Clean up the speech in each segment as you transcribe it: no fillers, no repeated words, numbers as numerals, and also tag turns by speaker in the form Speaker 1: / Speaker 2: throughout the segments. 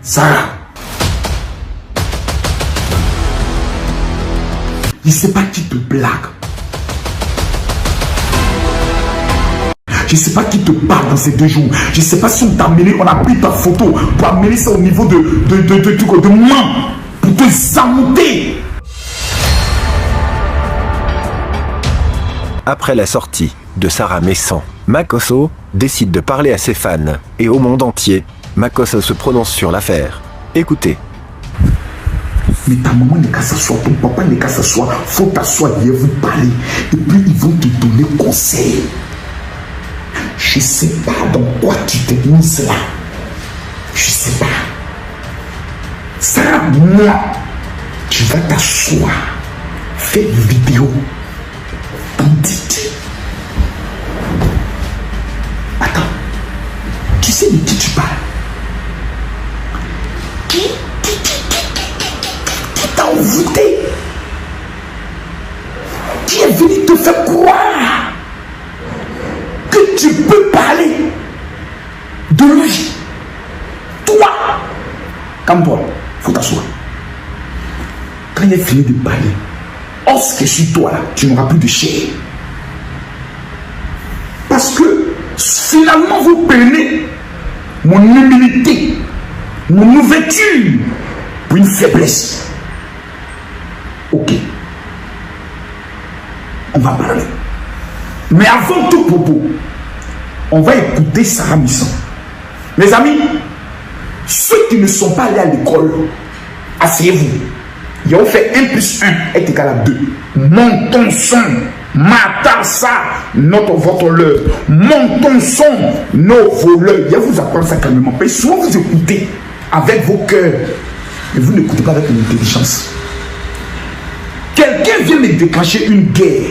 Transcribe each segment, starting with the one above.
Speaker 1: Sarah, je ne sais pas qui te blague. Je ne sais pas qui te parle dans ces 2 jours. Je ne sais pas si on t'a amené, on a pris ta photo pour amener ça au niveau de main, pour te samonter.
Speaker 2: Après la sortie de Sarah Messan, Makosso décide de parler à ses fans et au monde entier. Makosso se prononce sur l'affaire. Écoutez.
Speaker 1: Mais ta maman n'est qu'à s'asseoir, ton papa n'est qu'à s'asseoir. Faut t'asseoir, viens vous parler. Et puis ils vont te donner conseil. Je ne sais pas dans quoi tu t'es mis là. Je ne sais pas. Ça, moi, tu vas t'asseoir. Fais une vidéo. Bandit. Attends. Tu sais de qui tu parles? Qui t'a envoûté? Qui est venu te faire croire que tu peux parler de lui? Toi, calme-toi, faut t'asseoir. Quand il est fini de parler, lorsque sur toi là, tu n'auras plus de chair. Parce que finalement vous prenez mon humilité, mon ouverture pour une faiblesse. Ok, on va parler. Mais avant tout propos, on va écouter Sarah Messan. Mes amis, ceux qui ne sont pas allés à l'école, asseyez-vous. Ils ont fait 1 plus 1 est égal à 2. Montons son, matassa, notre voleur. Montons son, nos voleurs. Je vais vous apprendre ça calmement. Mais souvent vous écoutez avec vos cœurs, mais vous n'écoutez pas avec l'intelligence. Quelqu'un vient me déclencher une guerre.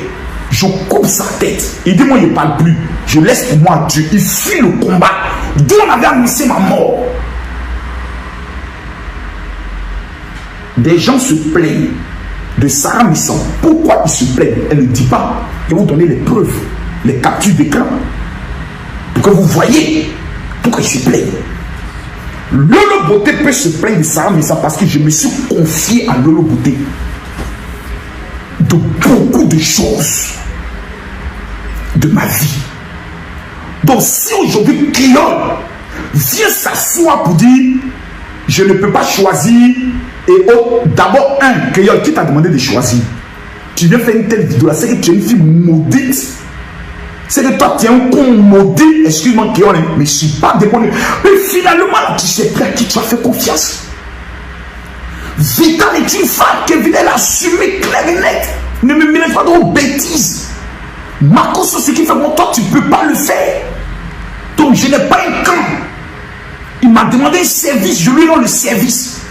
Speaker 1: Je coupe sa tête. Il dit, moi, je ne parle plus. Je laisse pour moi Dieu. Il fuit le combat. D'où on avait annoncé ma mort. Des gens se plaignent de Sarah Messan. Pourquoi ils se plaignent? Elle ne dit pas. Je vais vous donner les preuves, les captures d'écran, pour que vous voyez pourquoi ils se plaignent. Lolo Beauté peut se plaindre de Sarah Messan parce que je me suis confié à Lolo Beauté de beaucoup de choses de ma vie. Donc si aujourd'hui Créole vient s'asseoir pour dire je ne peux pas choisir, et d'abord Créole qui t'a demandé de choisir, tu viens faire une telle vidéo là, c'est que tu es une fille maudite, c'est que toi tu es un con maudit, excuse-moi Créole, mais je ne suis pas démoniaque. Mais finalement là tu sais prêt à qui tu as fait confiance. Vital est une femme qui vient l'assumer clair et net. Ne me mélange pas de bêtises. Makosso, ce qui fait bon, toi, tu ne peux pas le faire. Donc, je n'ai pas un camp. Il m'a demandé un service, je lui rends le service.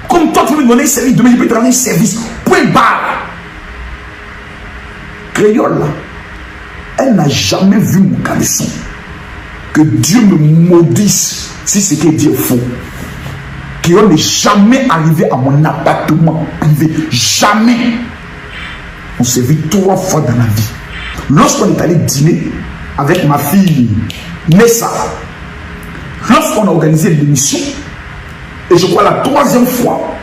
Speaker 1: Comme toi, tu veux me donner un service, demain, je peux te rendre un service. Point barre. Créole, là, elle n'a jamais vu mon caleçon. Que Dieu me maudisse si ce qu'elle dit est faux. Créole n'est jamais arrivé à mon appartement privé. Jamais. On s'est vu 3 fois dans la vie. Lorsqu'on est allé dîner avec ma fille Nessa, lorsqu'on a organisé l'émission, et je crois la 3e fois,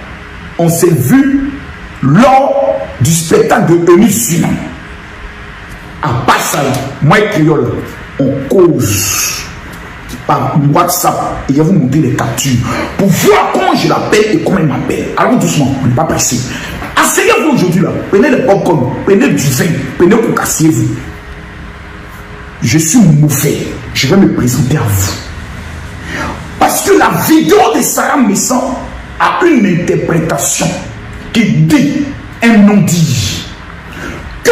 Speaker 1: on s'est vu lors du spectacle de Eunice Sunan. À Passal, moi et Créole, on cause par WhatsApp et je vais vous montrer les captures pour voir comment je l'appelle et comment il m'appelle. Alors doucement, on n'est pas pressé. Asseyez-vous aujourd'hui là, prenez le popcorn, prenez du vin, prenez pour cassez-vous. Je suis mauvais, je vais me présenter à vous. Parce que la vidéo de Sarah Messan a une interprétation qui dit un non-dit. Que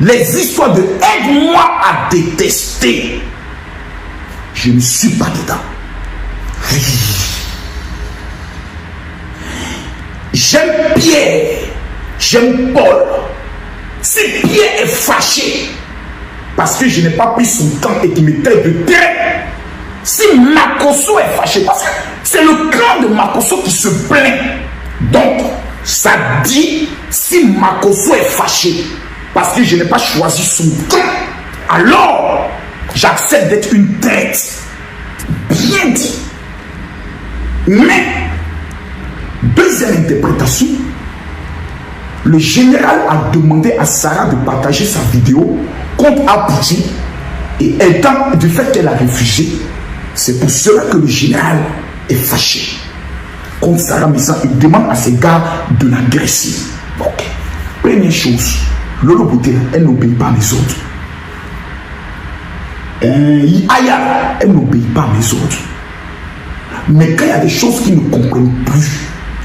Speaker 1: les histoires de aide-moi à détester, je ne suis pas dedans. J'aime Pierre, j'aime Paul. Si Pierre est fâché parce que je n'ai pas pris son temps et qu'il me traite de terre, si Makosso est fâché, parce que c'est le clan de Makosso qui se plaint. Donc, ça dit, si Makosso est fâché parce que je n'ai pas choisi son camp, alors j'accepte d'être une traite. Bien dit. Mais, deuxième interprétation, le général a demandé à Sarah de partager sa vidéo contre Apouti et étant du fait qu'elle a refusé, c'est pour cela que le général est fâché contre Sarah Messan. Il demande à ses gars de l'agresser. Ok. Première chose, Lolo Beauté, elle n'obéit pas à mes autres. Aya, elle n'obéit pas à mes autres. Mais quand il y a des choses qu'ils ne comprennent plus,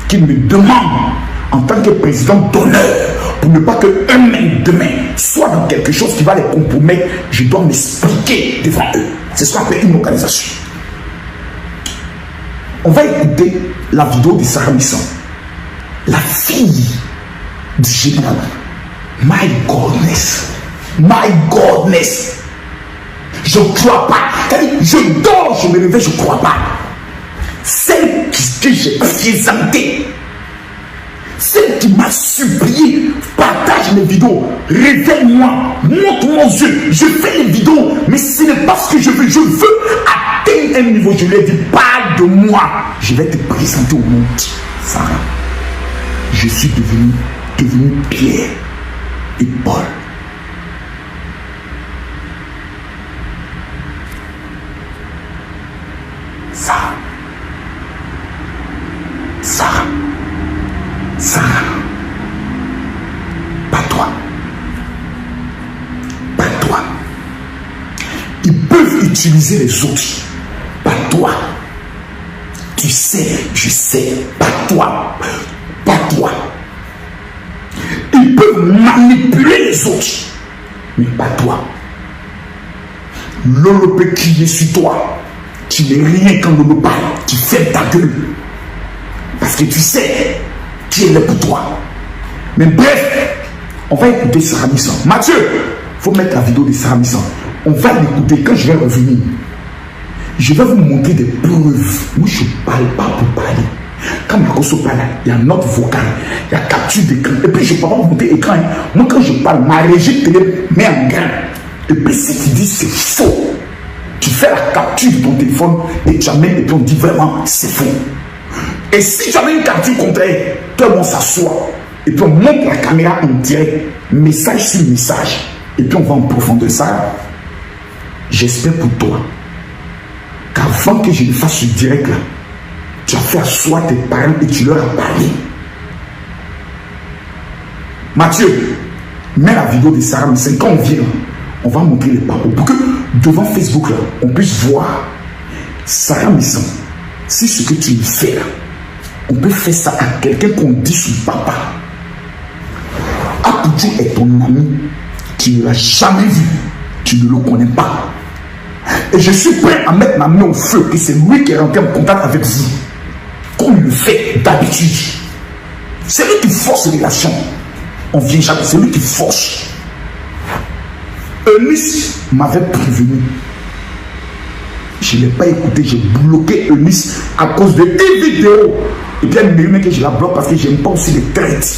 Speaker 1: qu'ils me demandent en tant que président d'honneur, pour ne pas que eux-mêmes demain soient dans quelque chose qui va les compromettre, je dois m'expliquer devant eux. C'est ce qu'on appelle une organisation. On va écouter la vidéo de Sarah Messan, la fille du général. My godness, my godness. Je ne crois pas. Je dors, je me réveille, je ne crois pas. Celle que j'ai présentée, celle qui m'a supplié, partage mes vidéos, révèle-moi, montre-moi aux yeux. Je fais les vidéos, mais ce n'est pas ce que je veux. Je veux atteindre un niveau. Je lui ai dit, parle de moi. Je vais te présenter au monde. Sarah, je suis devenu Pierre et Paul. Sarah, pas toi. Pas toi. Ils peuvent utiliser les autres. Pas toi. Tu sais, je sais. Pas toi. Pas toi. Ils peuvent manipuler les autres. Mais pas toi. Lolo peut crier sur toi. Tu n'es rien quand Lolo parle. Tu fermes ta gueule. Parce que tu sais qui est là pour toi. Mais bref, on va écouter Sarah Messan. Mathieu, il faut mettre la vidéo de Sarah Messan. On va l'écouter quand je vais revenir. Je vais vous montrer des preuves. Moi, je ne parle pas pour parler. Quand Makoso parle, il y a note vocale, il y a capture d'écran. Et puis, je ne peux pas vous montrer l'écran. Moi, quand je parle, ma régie télé met en grain. Et puis, si tu dis c'est faux, tu fais la capture de ton téléphone et tu amènes et puis on dit vraiment c'est faux. Et si tu avais une capture contraire, tout le monde s'assoit et puis on monte la caméra en direct, message sur message, et puis on va en profondeur. Ça, j'espère pour toi qu'avant que je ne fasse ce direct là, tu as fait asseoir tes parents et tu leur as parlé. Mathieu, mets la vidéo de Sarah Messan. Quand on vient, on va montrer les papos pour que devant Facebook là, on puisse voir Sarah Messan. Si ce que tu me fais là, on peut faire ça à quelqu'un qu'on dit son papa. Apouti est ton ami, tu ne l'as jamais vu, tu ne le connais pas. Et je suis prêt à mettre ma main au feu que c'est lui qui est rentré en contact avec vous, comme il le fait d'habitude. C'est lui qui force les relations. On vient jamais, c'est lui qui force. Eunice m'avait prévenu. Je ne l'ai pas écouté, j'ai bloqué Eunice à cause de une vidéo. Et puis elle me dit que je la bloque parce que je n'aime pas aussi les traites.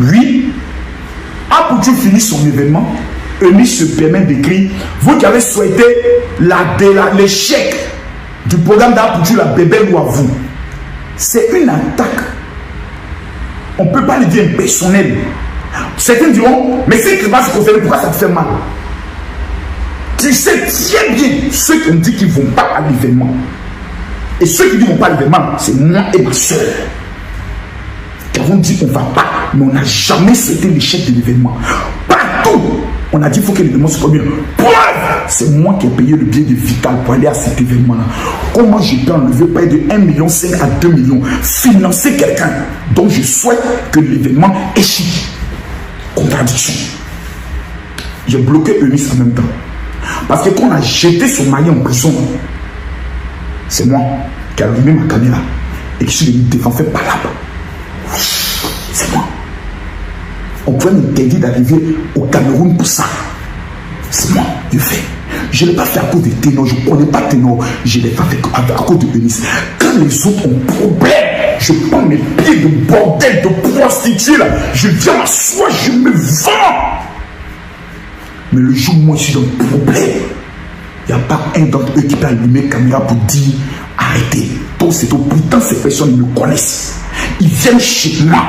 Speaker 1: Oui, Apouti finit son événement. Eunice se permet d'écrire: vous qui avez souhaité l'échec du programme d'Apouti, la bébé ou à vous. C'est une attaque. On ne peut pas le dire personnel. Certains diront, mais c'est que va se conférer, pourquoi ça te fait mal? Tu sais très bien ceux qui ont dit qu'ils ne vont pas à l'événement. Et ceux qui ne vont pas à l'événement, c'est moi et ma soeur. Qui avons dit qu'on ne va pas, mais on n'a jamais souhaité l'échec de l'événement. Partout, on a dit qu'il faut que l'événement soit bien. Preuve, c'est moi qui ai payé le billet de Vital pour aller à cet événement-là. Comment je peux enlever près de 1,5 million à 2 millions, financer quelqu'un dont je souhaite que l'événement échoue? Contradiction. J'ai bloqué Eunice en même temps. Parce que quand on a jeté son mari en prison, c'est moi qui ai allumé ma caméra et qui suis venu devant faire palabre. C'est moi. On pouvait m'interdire d'arriver au Cameroun pour ça. C'est moi qui le fais. Je ne l'ai pas fait à cause de Ténor, je ne connais pas Ténor. Je ne l'ai pas fait à cause de Eunice. Quand les autres ont problème, je prends mes pieds de bordel, de prostituée là, je viens m'asseoir, je me vends. Mais le jour où moi je suis dans le problème, il n'y a pas un d'entre eux qui peut allumer la caméra pour dire Arrêtez. C'est tout. Pourtant, ces personnes me connaissent. Ils viennent chez moi.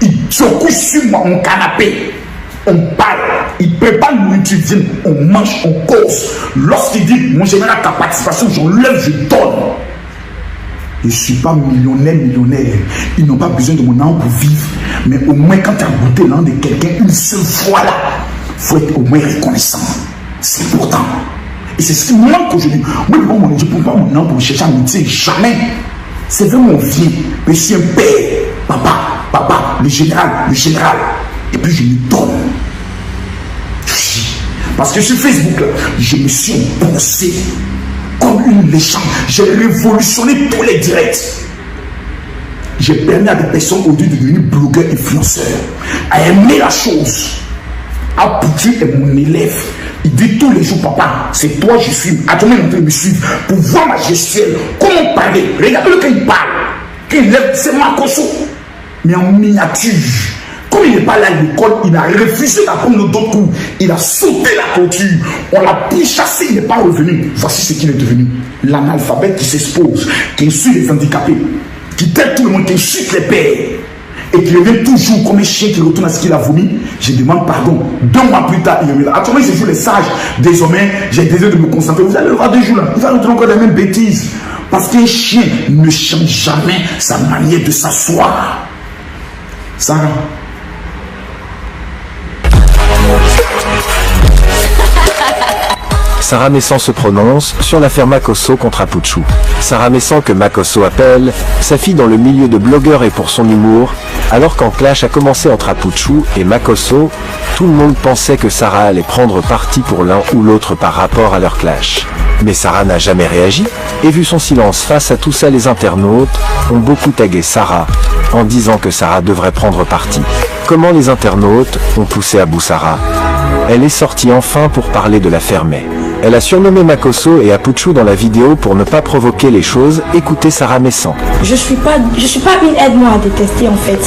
Speaker 1: Ils se couchent sur moi, mon canapé. On parle. Ils préparent la nourriture. Ils viennent, on mange, on cause. Lorsqu'ils disent, mon général, ta participation, j'enlève, je donne. Je ne suis pas millionnaire. Ils n'ont pas besoin de mon âme pour vivre. Mais au moins, quand tu as goûté l'âme de quelqu'un une seule fois là, il faut être au moins reconnaissant. C'est important. Et c'est ce qui me manque aujourd'hui. Moi, je ne prends pas mon âme pour chercher à métier. Jamais. C'est vraiment mon vieux. Mais je suis un père. Papa, le général. Et puis je me donne. Parce que sur Facebook, là, je me suis imposé comme une légende. J'ai révolutionné tous les directs. J'ai permis à des personnes aujourd'hui de devenir blogueurs, influenceurs, à aimer la chose. Apoutu est mon élève. Il dit tous les jours, papa, c'est toi je suis. Attendez, en train de me suivre pour voir ma gestuelle. Comment parler? Regardez-le quand il parle. Quand il lève, c'est Makosso. Mais en miniature. Comme il n'est pas là à l'école, il a refusé d'apprendre d'autres cours. Il a sauté la clôture. On l'a pourchassé, il n'est pas revenu. Voici ce qu'il est devenu. L'analphabète qui s'expose, qui insulte les handicapés, qui traite tout le monde, qui insulte les pères. Et qui revient toujours comme un chien qui retourne à ce qu'il a vomi. Je demande pardon. 2 mois plus tard, il revient là. Actuellement, je joue les sages. Désormais, j'ai décidé de me concentrer. Vous allez le voir 2 jours là. Il va retourner encore les mêmes bêtises. Parce qu'un chien ne change jamais sa manière de s'asseoir. Sarah.
Speaker 2: Sarah Messan se prononce sur l'affaire Makosso contre Apouchou. Sarah Messan que Makosso appelle sa fille dans le milieu de blogueurs et pour son humour, alors qu'en clash a commencé entre Apouchou et Makosso, tout le monde pensait que Sarah allait prendre parti pour l'un ou l'autre par rapport à leur clash. Mais Sarah n'a jamais réagi, et vu son silence face à tout ça, les internautes ont beaucoup tagué Sarah, en disant que Sarah devrait prendre parti. Comment les internautes ont poussé à bout Sarah? Elle est sortie enfin pour parler de l'affaire May. Elle a surnommé Makosso et Apouchou dans la vidéo pour ne pas provoquer les choses. Écoutez Sarah Messan.
Speaker 3: Je suis pas une aide-moi à détester en fait.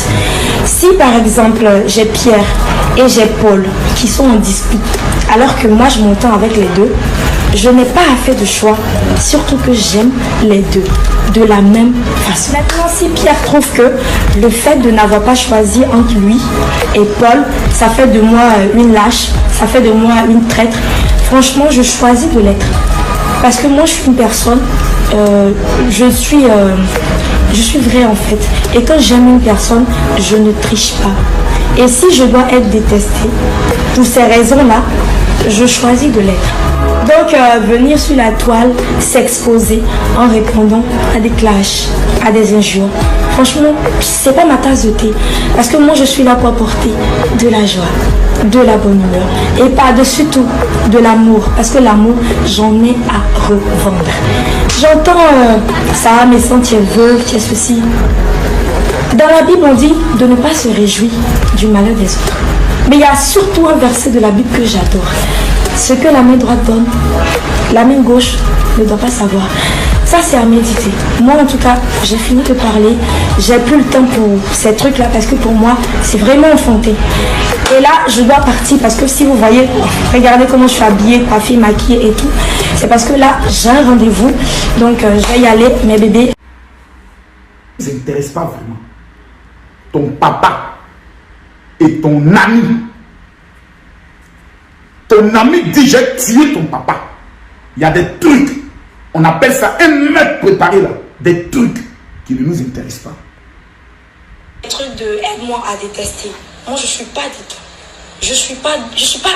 Speaker 3: Si par exemple j'ai Pierre et j'ai Paul qui sont en dispute, alors que moi je m'entends avec les deux, je n'ai pas fait de choix, surtout que j'aime les deux de la même façon. Maintenant, si Pierre trouve que le fait de n'avoir pas choisi entre lui et Paul, ça fait de moi une lâche, ça fait de moi une traître, franchement, je choisis de l'être. Parce que moi, je suis une personne, je suis vraie en fait. Et quand j'aime une personne, je ne triche pas. Et si je dois être détestée, pour ces raisons-là, je choisis de l'être. Donc, venir sur la toile, s'exposer en répondant à des clashs, à des injures, franchement, c'est pas ma tasse de thé. Parce que moi, je suis là pour apporter de la joie, de la bonne humeur. Et par-dessus tout, de l'amour. Parce que l'amour, j'en ai à revendre. J'entends Sarah Messan, tu es veuve, tu es ceci. Dans la Bible, on dit de ne pas se réjouir du malheur des autres. Mais il y a surtout un verset de la Bible que j'adore. Ce que la main droite donne, la main gauche ne doit pas savoir. Ça, c'est à méditer. Moi, en tout cas, j'ai fini de parler. J'ai plus le temps pour ces trucs-là parce que pour moi, c'est vraiment enfanté. Et là, je dois partir parce que si vous voyez, regardez comment je suis habillée, coiffée, maquillée et tout. C'est parce que là, j'ai un rendez-vous. Donc, je vais y aller, mes bébés.
Speaker 1: Ça ne t'intéresse pas vraiment. Ton papa et ton ami. Ton ami dit j'ai tué ton papa. Il y a des trucs, on appelle ça un mec préparé là. Des trucs qui ne nous intéressent pas.
Speaker 3: Les trucs de aide-moi à détester. Moi je suis pas du tout. Je suis pas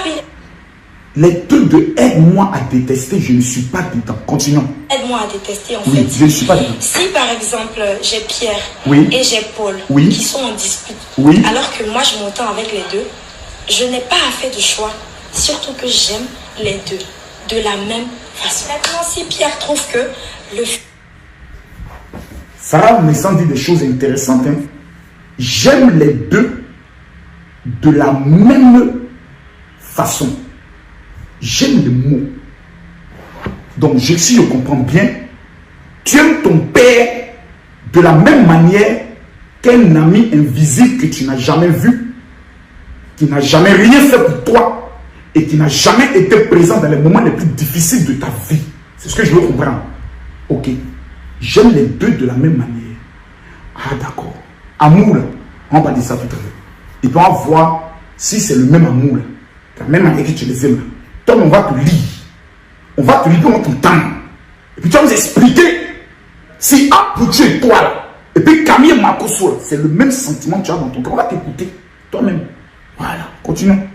Speaker 3: une.
Speaker 1: Les trucs de aide-moi à détester, je ne suis pas dedans. Continuons.
Speaker 3: Aide-moi à détester en fait.
Speaker 1: Oui, je ne suis pas dedans.
Speaker 3: Si par exemple j'ai Pierre et j'ai Paul qui sont en dispute, alors que moi je m'entends avec les deux, je n'ai pas fait de choix. Surtout que j'aime les deux de la même façon. Maintenant, si Pierre trouve que le...
Speaker 1: Sarah Messan dit des choses intéressantes. Hein? J'aime les deux de la même façon. J'aime le mot. Donc, si je comprends bien, tu aimes ton père de la même manière qu'un ami invisible que tu n'as jamais vu, qui n'a jamais rien fait pour toi, et qui n'a jamais été présent dans les moments les plus difficiles de ta vie. C'est ce que je veux comprendre. Ok. J'aime les deux de la même manière. Ah d'accord. Amour, là, on va dire ça tout à l'heure. Et puis on va voir si c'est le même amour, là, la même manière que tu les aimes. Toi, on va te lire. On va te lire pendant ton temps. Et puis tu vas nous expliquer si Apouchu et toi, là, et puis Camille Makoso, c'est le même sentiment que tu as dans ton cœur. On va t'écouter toi-même. Voilà, continuons.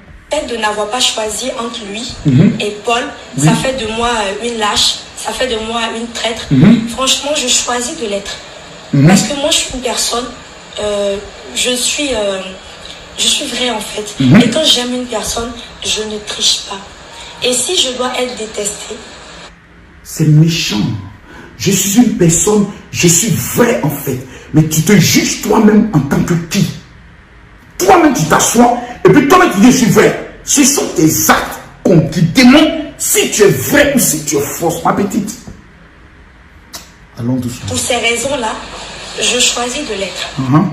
Speaker 3: De n'avoir pas choisi entre lui et Paul, ça fait de moi une lâche, ça fait de moi une traître. Franchement, je choisis de l'être. Parce que moi, je suis une personne, je suis vraie en fait. Et quand j'aime une personne, je ne triche pas. Et si je dois être détestée,
Speaker 1: c'est méchant. Je suis une personne, je suis vrai en fait. Mais tu te juges toi-même en tant que qui? Toi-même tu t'assois et puis toi-même tu dis je suis vrai. Ce sont tes actes qui démontrent si tu es vrai ou si tu es fausse, ma petite. Allons doucement.
Speaker 3: Pour ces raisons-là, je choisis de l'être.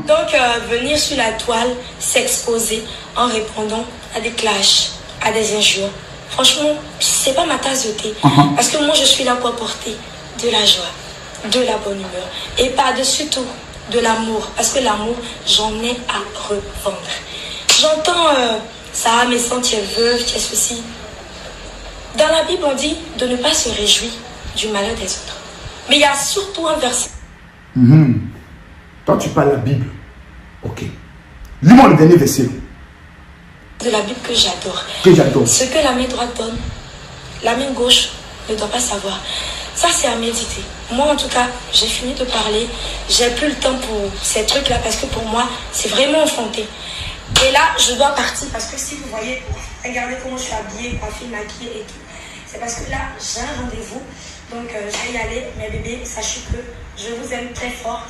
Speaker 3: Donc venir sur la toile, s'exposer en répondant à des clashs, à des injures. Franchement, c'est pas ma tasse de thé. Parce que moi, je suis là pour apporter de la joie, de la bonne humeur. Et par-dessus tout, de l'amour. Parce que l'amour, j'en ai à revendre. J'entends, Sarah Messan, tu es veuve, tu es ceci. Dans la Bible, on dit de ne pas se réjouir du malheur des autres. Mais il y a surtout un verset.
Speaker 1: Toi, tu parles la Bible. Ok. Lis-moi le dernier verset.
Speaker 3: De la Bible que j'adore. Ce que la main droite donne, la main gauche ne doit pas savoir. Ça, c'est à méditer. Moi, en tout cas, j'ai fini de parler. J'ai plus le temps pour ces trucs-là parce que pour moi, c'est vraiment enfanté. Et là, je dois partir parce que si vous voyez, regardez comment je suis habillée, coiffée, maquillée et tout. C'est parce que là, j'ai un rendez-vous. Donc, je vais y aller. Mes bébés, sachez que je vous aime très fort.